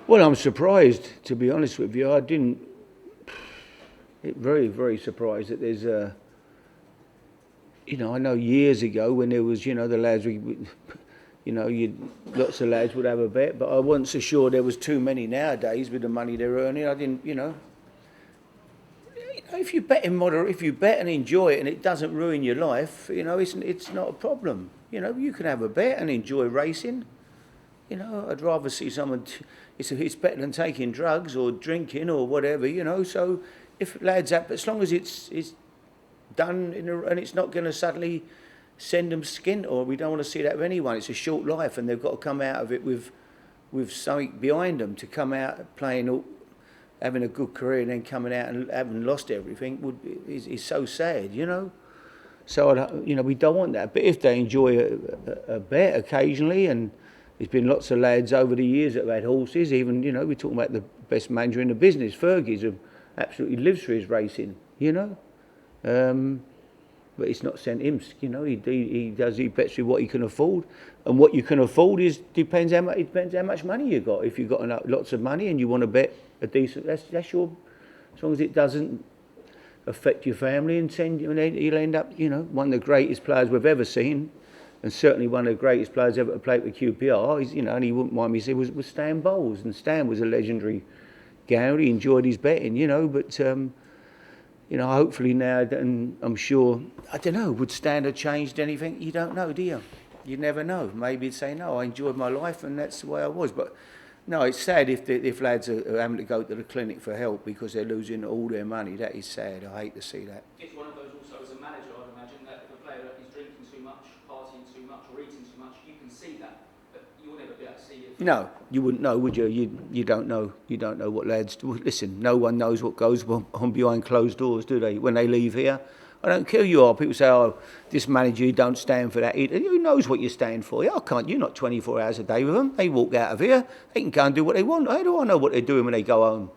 Well, I'm surprised, to be honest with you. I didn't. Very, very surprised that there's a. I know years ago when there was, the lads, lots of lads would have a bet, but I wasn't so sure there was too many nowadays with the money they're earning. I didn't, if you bet in if you bet and enjoy it and it doesn't ruin your life, it's not a problem. You can have a bet and enjoy racing. I'd rather see someone. It's better than taking drugs or drinking or whatever. So if lads have, as long as it's done and it's not going to suddenly send them skint, or we don't want to see that of anyone. It's a short life, and they've got to come out of it with something behind them. To come out playing, having a good career, and then coming out and having lost everything is so sad. So we don't want that. But if they enjoy a bet occasionally, and there's been lots of lads over the years that have had horses. Even we're talking about the best manager in the business, Fergie's, who absolutely lives for his racing. But it's not sent him. He bets with what he can afford, and what you can afford depends how much money you got. If you've got lots of money and you want to bet a decent, that's your. As long as it doesn't affect your family, and you'll end up one of the greatest players we've ever seen, and certainly one of the greatest players ever to play with QPR. And he wouldn't mind me saying was Stan Bowles, and Stan was a legendary gambler. He enjoyed his betting, but. Hopefully now, and I'm sure, I don't know, would Stan have changed anything? You don't know, do you? You never know. Maybe he'd say, no, I enjoyed my life and that's the way I was. But no, it's sad if lads are having to go to the clinic for help because they're losing all their money. That is sad. I hate to see that. It's one of those also as a manager, I'd imagine, that if a player is drinking too much, partying too much or eating too much, you can see that. But you'll never be able to see it. No, you wouldn't know, would you? You don't know. You don't know what lads do. Listen, no one knows what goes on behind closed doors, do they? When they leave here, I don't care who you are. People say, "Oh, this manager, you don't stand for that." Who knows what you stand for? I can't. You're not 24 hours a day with them. They walk out of here. They can go and do what they want. How do I know what they're doing when they go home?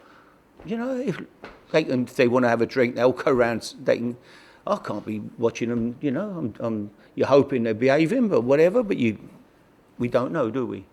If they want to have a drink, they'll go around. I can't be watching them. You're hoping they're behaving, but whatever. But we don't know, do we?